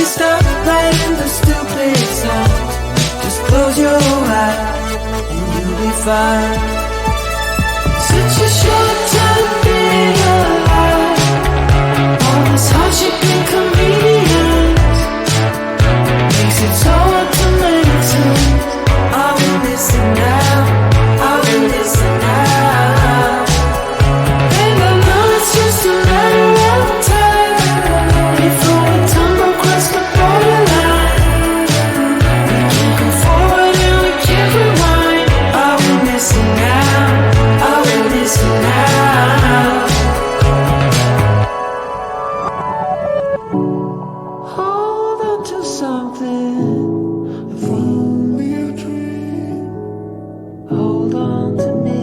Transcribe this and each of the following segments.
stop playing the stupid song. Just close your eyes and you'll be fine. Such a short time being alive. All this hardship and convenience makes it so hard to make sense. Are we missing out? Are we missing out? And I know it's just a matter of time before we tumble across the borderline. We can't go forward and we can't rewind. Are we missing out? Are we missing out? Hold on to something. If only a dream. Hold on to me.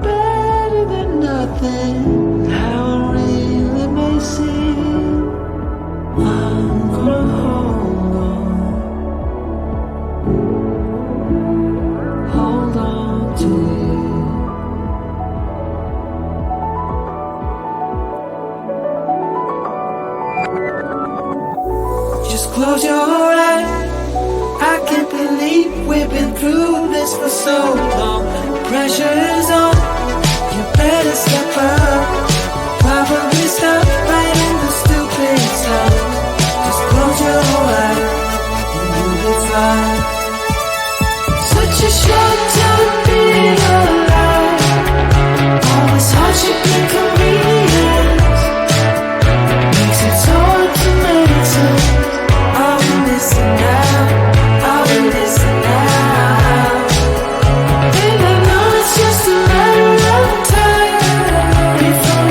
Better than nothing. How it really may seem. I'm gonna hold on. Hold on to you. Just close your eyes. I can't believe we've been through this for so long. Pressure is on. You better step up. Probably stop writing the stupid song. Just close your eyes and you'll be fine. Such a short time being alive. All this hardship and convenience makes it so hard to make sense. Are we missing out? Are we missing out? And I know it's just a matter of time before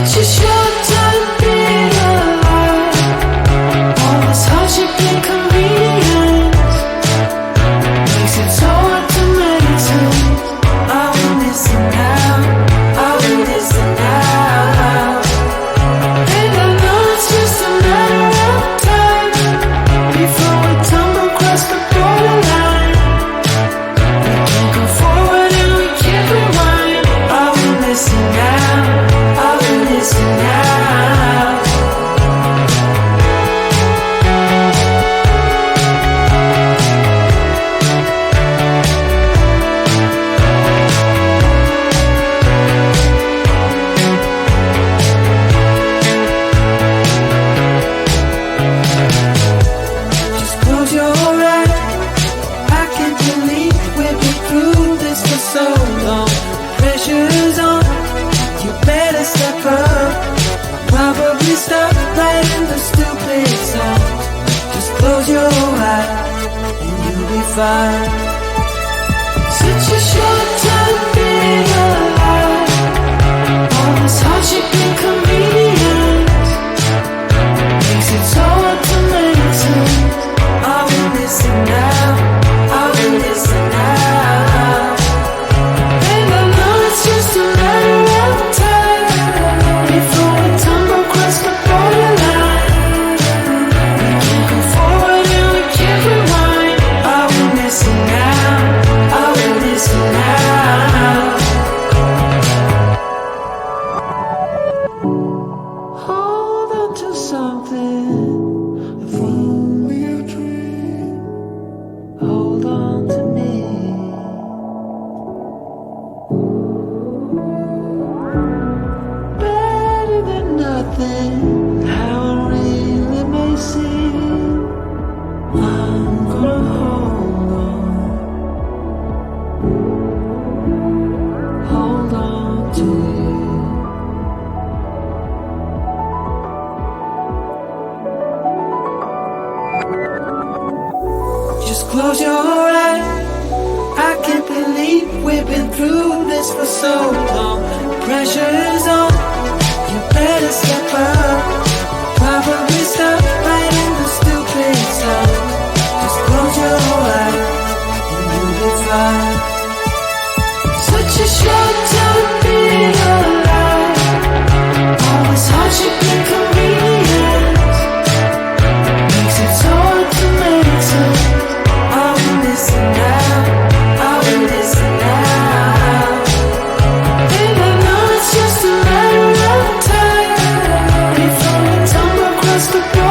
Such a short time being alive. All this hardship and convenience makes it so hard to meditate. I will listen now, I will listen now. And I know it's just a matter of time before we tumble across the borderline. We can't go forward and we can't rewind. I will listen now, I will listen now. Just close your eyes. I can't believe we've been through this for so long. Pressure's on, you better step up. Probably stop writing the stupid song. Just close your eyes and you'll be fine. Such a short time being alive. All this hardship and convenience makes it so hard to meditate. I will listen now, I will listen now. And I know it's just a matter of time before we tumble across the borderline. We can't go forward and we can't rewind. I will listen now, I will listen now. Hold on to something, if only a dream. Hold on to me. Better than nothing, how it really may seem. I'm gonna hold on to you. Just close your eyes. I can't believe we've been through this for so long. Pressure is on, you better step up. Probably stop writing the stupid song. Just close your eyes and you'll be fine. Such a short time being alive. All this hardship and convenience makes it so hard to meditate. I will listen now, I will listen now. And I know it's just a matter of time before we tumble across the borderline.